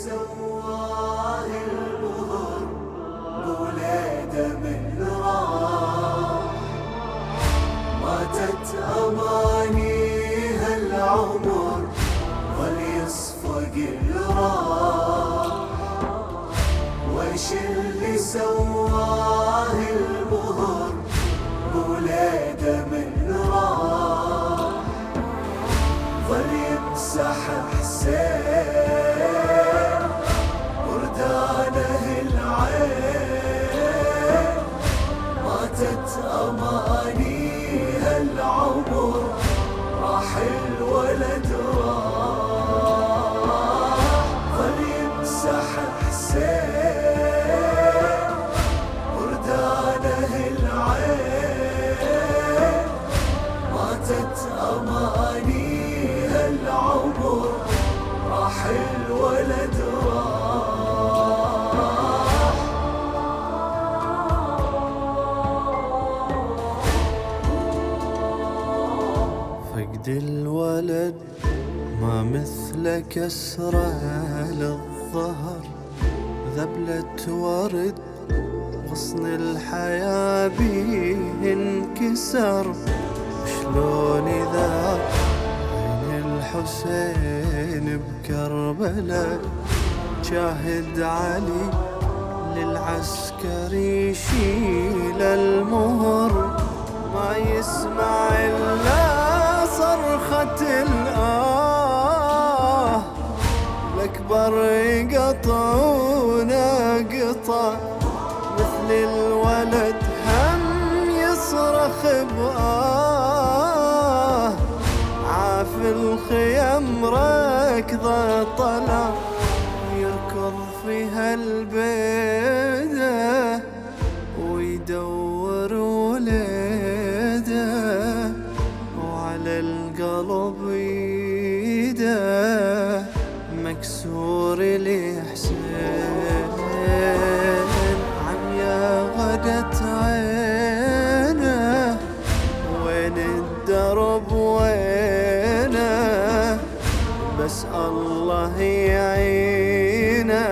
سواه المهر بوليده من راح، ماتت أمانيها العمر ظل يصفق الراح. وش اللي سواه المهر بوليده من راح، ظل يمسح حسين وردانه العين. ماتت أمانيها العمر راح الولد راح، ظل يمسح حسين وردانه العين. ماتت أمانيها العمر راح الولد راح. فقد الولد ما مثل كسره للظهر، ذبلة ورد غصن الحياة بيه انكسر. شلون إذا عين الحسين بكربلاء شاهد علي للعسكري يشيل المهر، ما يسمع إلا صرخة الآه. الأكبر يقطعونه قطع مثل الولد هم يصرخ بآه. عاف الخيم ركضة طلع يركض فيها البيدة ويدور وليده، وعلى القلب ايده مكسور الإحسان. عم يا غدت عينه وين الدرب وينه، بس الله يعينه.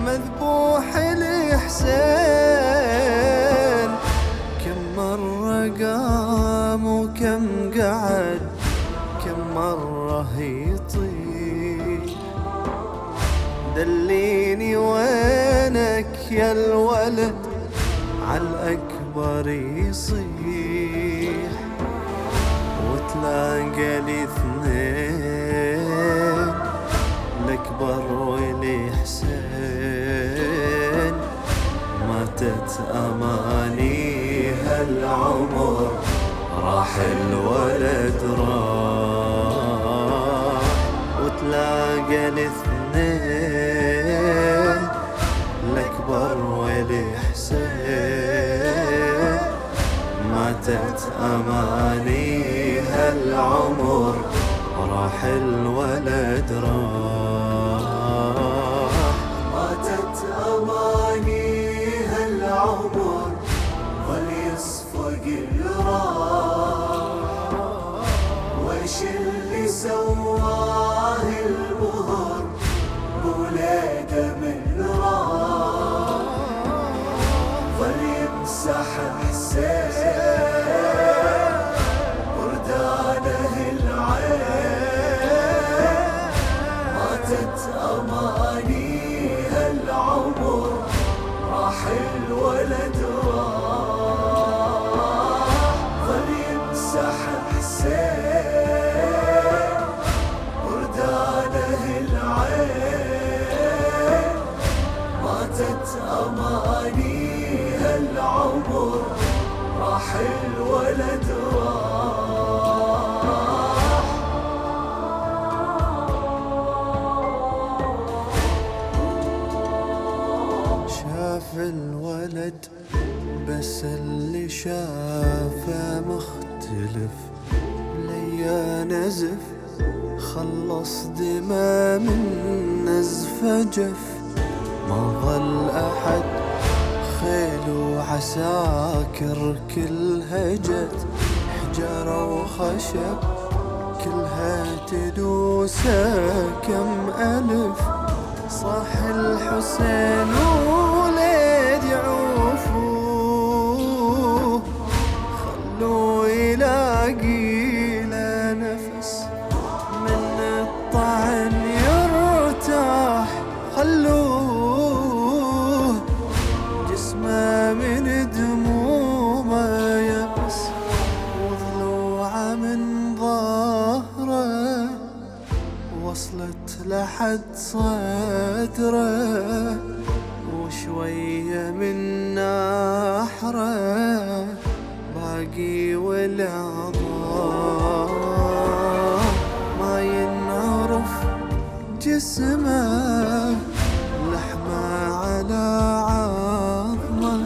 مذبوح الإحسان كم مرة قام وكم قعد، كم مرة يطيح. دليني وينك يا الولد عالأكبر يصيح. وتلاقى الاثنين الأكبر والإحسان. ماتت أمانيها العمر راح الولد راح. وتلاقى الاثنين الأكبر والإحسان. ماتت أمانيها العمر راح الولد راح. ماتت أمانيها العمر ظل يصفق الراح. وش اللي سواه المهر بوليده من راح، ظل يمسح حسين وردانه العين. ماتت أمانيها العمر راح الولد راح، ظل يمسح حسين وردانه العين. ماتت أمانيها العمر راح الولد راح. شاف الولد بس اللي شافه مختلف، ليا نزف خلص دماء من نزفه جف. ما ظل أحد خيل وعساكر كلها جت، حجرة وخشب كلها تدوسه كم ألف. حسين وليد يعوفوه، خلوه يلاقي له نفس من الطعن يرتاح، خلوه جسمه من دمومه يبس، وضلوعه من ظهره وصلت لحد صدره، وشوية من نحره باقي والعظام ما ينعرف جسمه، لحمه على عظمه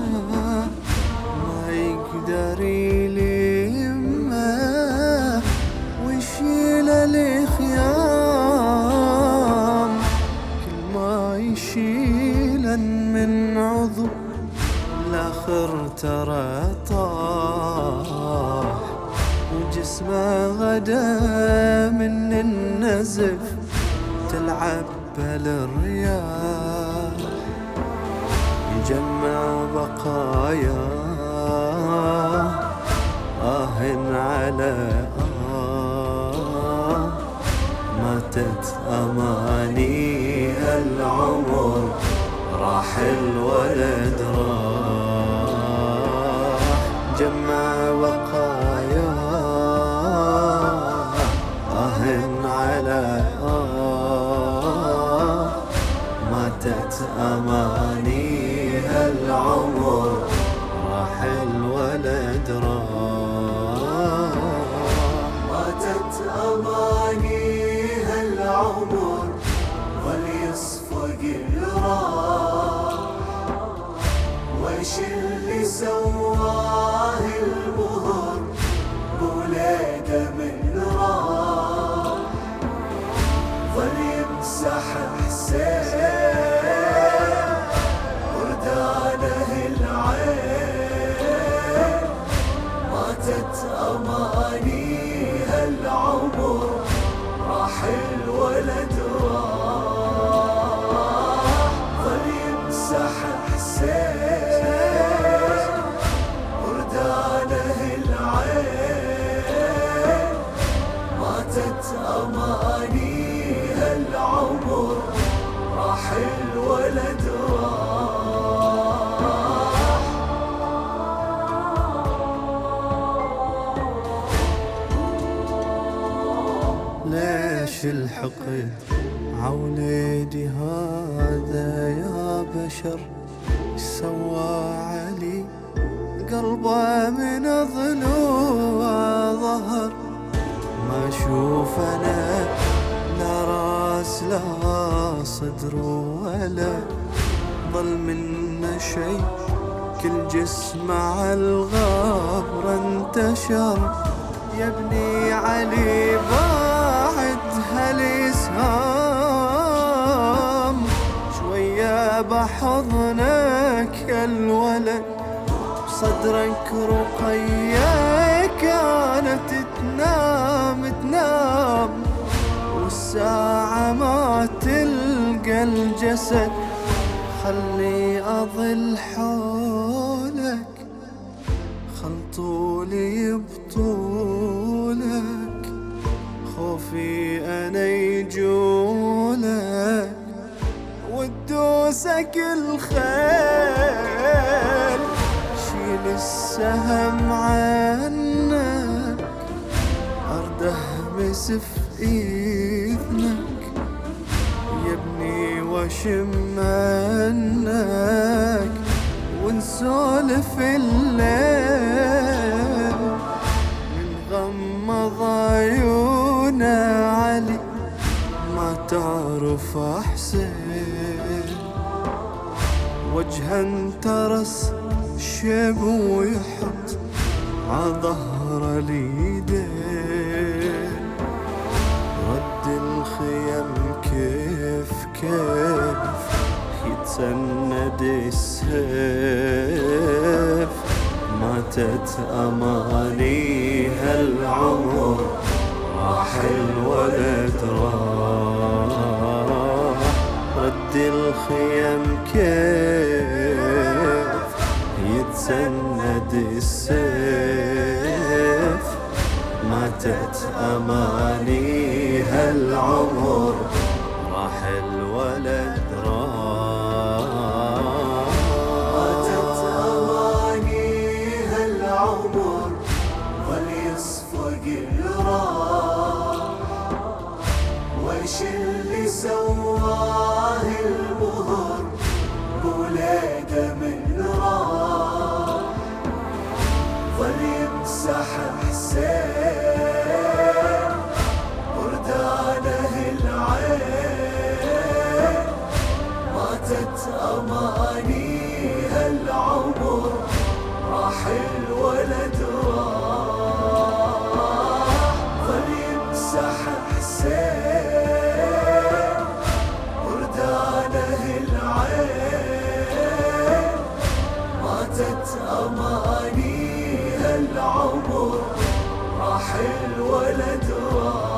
ما يقدر يلمه، ويشيل الخيام كل ما يشيلا من عضو الآخر ترى طاح، وجسمه غدا من النزف تلعب بالرياح، يجمع بقاياه على ماتت أمانيها العمر، راح الولد راح جمع بقاياه على ماتت أمانيها العمر، راح الولد راح ماتت أمانيها العمر، ظل يصفق الراح، ويش اللي سواه المهر بولاده من راح، ظل يمسح حسين وردانه العين، ماتت أمانيها العمر، راح الولد راح، ظل يمسح حسين وردانه العين، ماتت أمانيها العمر، راح الولد راح. ليش الحقد عوليدي هذا يا بشر، سوى علي قلبه من ضلوع ظهر، ما اشوف انا لا راس لا صدر ولا ظل منا شي، كل جسم على الغبر انتشر، يا ابني علي بعد هالإسهام، شوية بحضنك يا الولد، بصدرك رقية كانت تنام، والساعة ما تلقى الجسد، خلي أظل حولك، خل طولي بطولك، خوفي أنا يجولك وتدوسك الخيل، شيل السهم عنك أرده مسف إذنك، يا ابني واشم عنك ونسولف الليل، من غمض عيونه علي ما تعرف حسين، وجها انترس شيب ويحط عظهر اليدين، رد الخيم كيف يتسند السيف، ماتت أمانيها العمر، راح الولد راح، رد الخيم كيف يتسند السيف، ماتت أمانيها العمر، راح الولد راح. ماتت أمانيها العمر وليصفق الراح، وش اللي سواه المهر بولاده من راح، ظل يمسح حسين وردانه العين، ماتت أمانيها العمر، راح الولد راح، ظل يمسح حسين وردانه العين، ماتت أمانيها العمر، راح الولد راح.